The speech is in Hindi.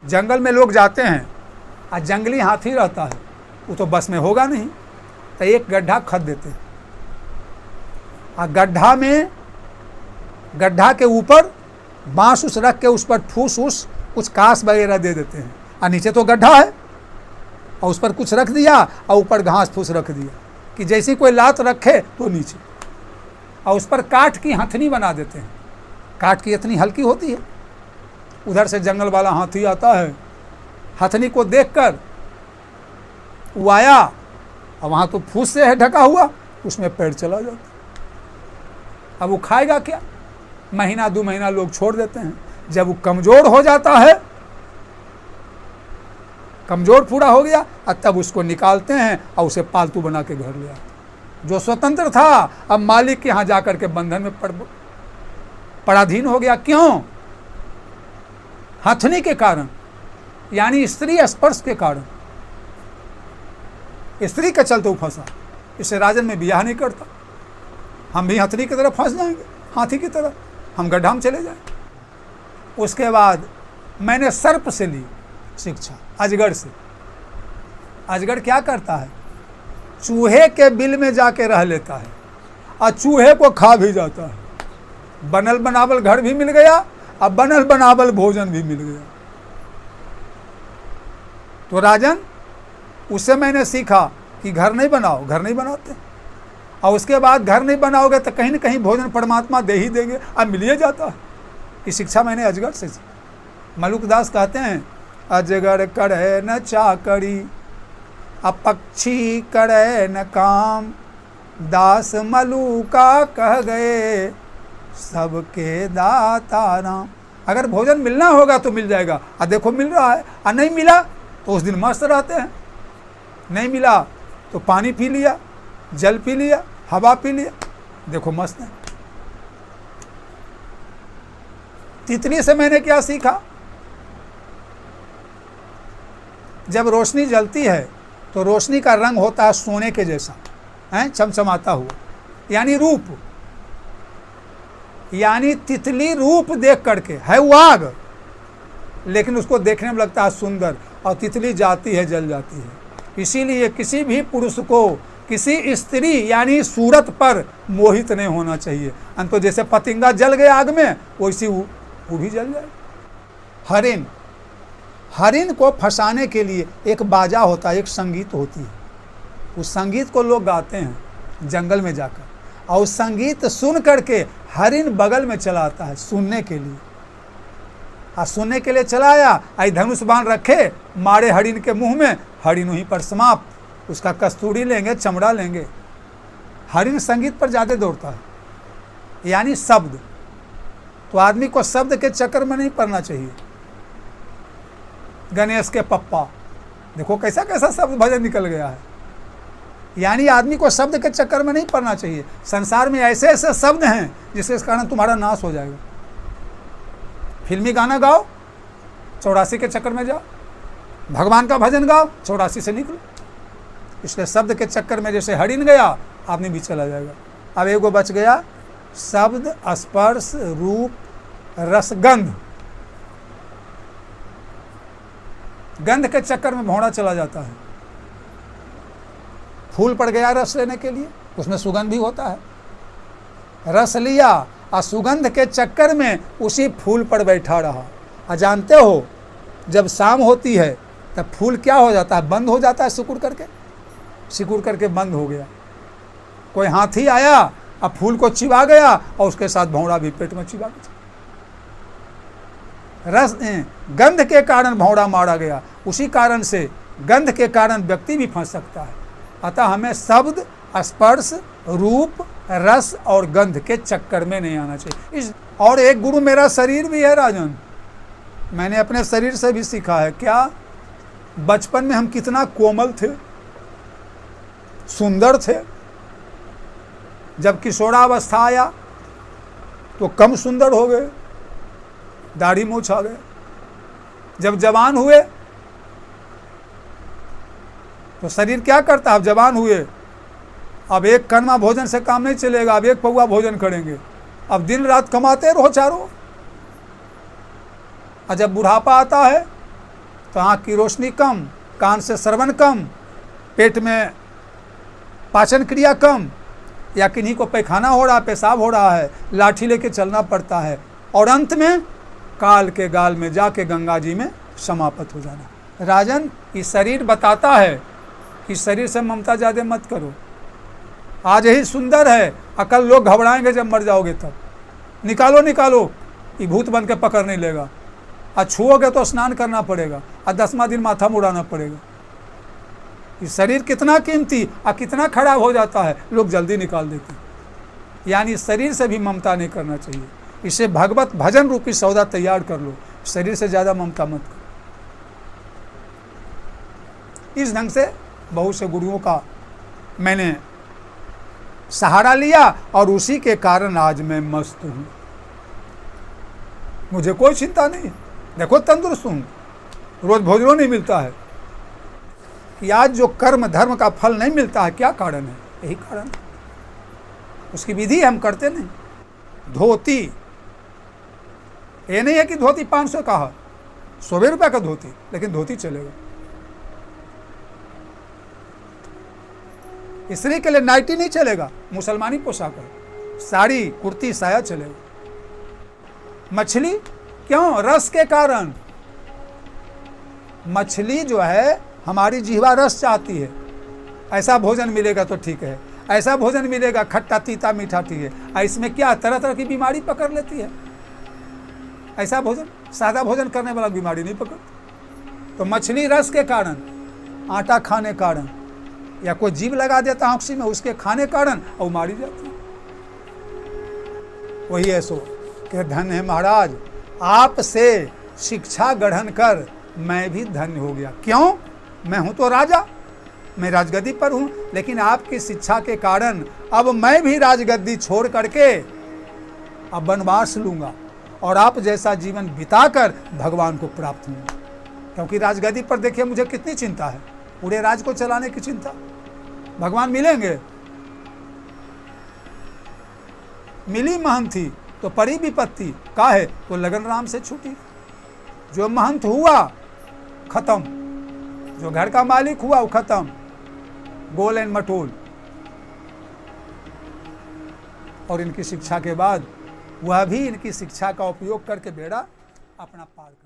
जंगल में लोग जाते हैं और जंगली हाथी रहता है, वो तो बस में होगा नहीं, तो एक गड्ढा खद देते हैं और गड्ढा के ऊपर बांस उस रख के उस पर ठूस उस कुछ कांस वगैरह दे देते हैं, और नीचे तो गड्ढा है और उस पर कुछ रख दिया और ऊपर घास फूस रख दिया कि जैसे कोई लात रखे तो नीचे, और उस पर काठ की हथनी बना देते हैं। काठ की हथनी हल्की होती है। उधर से जंगल वाला हाथी आता है, हथनी को देखकर वो आया और वहाँ तो फूस से है ढका हुआ, उसमें पैर चला जाता। अब वो खाएगा क्या? महीना 2 महीना लोग छोड़ देते हैं। जब वो कमज़ोर हो जाता है, कमज़ोर पूरा हो गया, और तब उसको निकालते हैं और उसे पालतू बना के घर ले आते। जो स्वतंत्र था अब मालिक के यहाँ जाकर के बंधन में पराधीन हो गया। क्यों? हथनी के कारण, यानी स्त्री स्पर्श के कारण। स्त्री के चलते वो फंसा। इससे राजन में ब्याह नहीं करता। हम भी हथनी की तरह फंस जाएंगे, हाथी की तरह, हम गड्ढा में चले जाएंगे। उसके बाद मैंने सर्प से ली शिक्षा, अजगर से। अजगर क्या करता है? चूहे के बिल में जाके रह लेता है और चूहे को खा भी जाता है। बनल बनावल घर भी मिल गया, अब बनल बनावल भोजन भी मिल गया। तो राजन, उससे मैंने सीखा कि घर नहीं बनाओ, घर नहीं बनाते, और उसके बाद घर नहीं बनाओगे तो कहीं न कहीं भोजन परमात्मा दे ही देंगे, अब मिल ही जाता है। ये शिक्षा मैंने अजगर से सीखी। मलुकदास कहते हैं, अजगर करे न चाकरी, अपक्षी करे न काम, दास मलुका कह गए सबके दाता राम। अगर भोजन मिलना होगा तो मिल जाएगा, और देखो मिल रहा है, और नहीं मिला तो उस दिन मस्त रहते हैं। नहीं मिला तो पानी पी लिया, जल पी लिया, हवा पी लिया, देखो मस्त है। तितली से मैंने क्या सीखा? जब रोशनी जलती है तो रोशनी का रंग होता है सोने के जैसा, है चमचमाता हुआ, यानी रूप। यानी तितली रूप देख करके है वो आग, लेकिन उसको देखने में लगता है सुंदर, और तितली जाती है जल जाती है। इसीलिए किसी भी पुरुष को किसी स्त्री यानी सूरत पर मोहित नहीं होना चाहिए। अंतो जैसे पतंगा जल गया आग में, वैसी वो भी जल जाए। हरिन को फंसाने के लिए एक बाजा होता है, एक संगीत होती है। उस संगीत को लोग गाते हैं जंगल में जाकर, और उस संगीत सुन करके हरिन बगल में चला आता है सुनने के लिए। और सुनने के लिए चलाया, आई धनुष बाण रखे, मारे हरिन के मुंह में, हरिन वहीं पर समाप्त। उसका कस्तूरी लेंगे, चमड़ा लेंगे। हरिन संगीत पर ज़्यादा दौड़ता है, यानी शब्द। तो आदमी को शब्द के चक्कर में नहीं पड़ना चाहिए। गणेश के पप्पा, देखो कैसा कैसा शब्द भजन निकल गया है। यानी आदमी को शब्द के चक्कर में नहीं पड़ना चाहिए। संसार में ऐसे ऐसे शब्द हैं जिसके कारण तुम्हारा नाश हो जाएगा। फिल्मी गाना गाओ, 84 के चक्कर में जाओ। भगवान का भजन गाओ, 84 से निकलो। इसलिए शब्द के चक्कर में जैसे हरिन गया, आदमी भी चला जाएगा। अब एगो बच गया, शब्द, स्पर्श, रूप, रस, गंध। गंध के चक्कर में भौंरा चला जाता है। फूल पड़ गया रस लेने के लिए, उसमें सुगंध भी होता है। रस लिया और सुगंध के चक्कर में उसी फूल पर बैठा रहा। और जानते हो, जब शाम होती है तब फूल क्या हो जाता है? बंद हो जाता है, सिकुड़ करके बंद हो गया। कोई हाथी आया और फूल को चिबा गया, और उसके साथ भौंरा भी पेट में चिबा गया। गंध के कारण भौंरा मारा गया। उसी कारण से गंध के कारण व्यक्ति भी फंस सकता है। अतः हमें शब्द, स्पर्श, रूप, रस और गंध के चक्कर में नहीं आना चाहिए। और एक गुरु मेरा शरीर भी है राजन। मैंने अपने शरीर से भी सीखा है। क्या? बचपन में हम कितना कोमल थे, सुंदर थे। जब किशोरावस्था आया तो कम सुंदर हो गए, दाढ़ी मूछ आ गए। जब जवान हुए तो शरीर क्या करता है? अब जवान हुए, अब एक कनमा भोजन से काम नहीं चलेगा, अब एक पौवा भोजन करेंगे। अब दिन रात कमाते रहो चारों। और जब बुढ़ापा आता है तो आँख की रोशनी कम, कान से श्रवण कम, पेट में पाचन क्रिया कम, या किन्हीं को पैखाना हो रहा, पेशाब हो रहा है, लाठी लेके चलना पड़ता है, और अंत में काल के गाल में जाके गंगा जी में समाप्त हो जाना। राजन, ये शरीर बताता है कि शरीर से ममता ज़्यादा मत करो। आज यही सुंदर है, अकल लोग घबराएंगे जब मर जाओगे तब। निकालो निकालो, ये भूत बन के पकड़ नहीं लेगा। आज छुओगे तो स्नान करना पड़ेगा, और 10वां दिन माथा मुड़ाना पड़ेगा। ये शरीर कितना कीमती और कितना खराब हो जाता है, लोग जल्दी निकाल देते हैं। यानी शरीर से भी ममता नहीं करना चाहिए। इसे भगवत भजन रूपी सौदा तैयार कर लो, शरीर से ज़्यादा ममता मत करो। इस ढंग से बहुत से गुरुओं का मैंने सहारा लिया, और उसी के कारण आज मैं मस्त हूँ। मुझे कोई चिंता नहीं, देखो तंदुरुस्त हूँ, रोज भोजनों नहीं मिलता है। कि आज जो कर्म धर्म का फल नहीं मिलता है, क्या कारण है? यही कारण, उसकी विधि हम करते नहीं। धोती, ये नहीं है कि धोती 500 का है, 100 रुपये का धोती, लेकिन धोती चलेगा। स्त्री के लिए नाइटी नहीं चलेगा, मुसलमानी पोशाक है, साड़ी कुर्ती साया चलेगा। मछली क्यों? रस के कारण। मछली जो है हमारी जिह्वा रस चाहती है। ऐसा भोजन मिलेगा तो ठीक है, ऐसा भोजन मिलेगा खट्टा तीता मीठा ठीक है। इसमें क्या तरह तरह की बीमारी पकड़ लेती है। ऐसा भोजन, सादा भोजन करने वाला बीमारी नहीं पकड़ती। तो मछली रस के कारण, आटा खाने कारण, या कोई जीव लगा देता है उसी में, उसके खाने कारण और मारी जाती है। वही है सो कि धन है महाराज, आपसे शिक्षा ग्रहण कर मैं भी धन्य हो गया। क्यों? मैं हूं तो राजा, मैं राजगद्दी पर हूं, लेकिन आपकी शिक्षा के कारण अब मैं भी राजगद्दी छोड़ करके अब वनवास लूंगा, और आप जैसा जीवन बिताकर भगवान को प्राप्त होंगे। क्योंकि राजगद्दी पर देखिए मुझे कितनी चिंता है, पूरे राज को चलाने की चिंता। भगवान मिलेंगे, मिली महंत थी तो पड़ी विपत्ति, काहे तो लगन राम से छूटी। जो महंत हुआ खत्म, जो घर का मालिक हुआ वो खत्म, गोल एंड मटोल। और इनकी शिक्षा के बाद वह भी इनकी शिक्षा का उपयोग करके बेड़ा अपना पार कर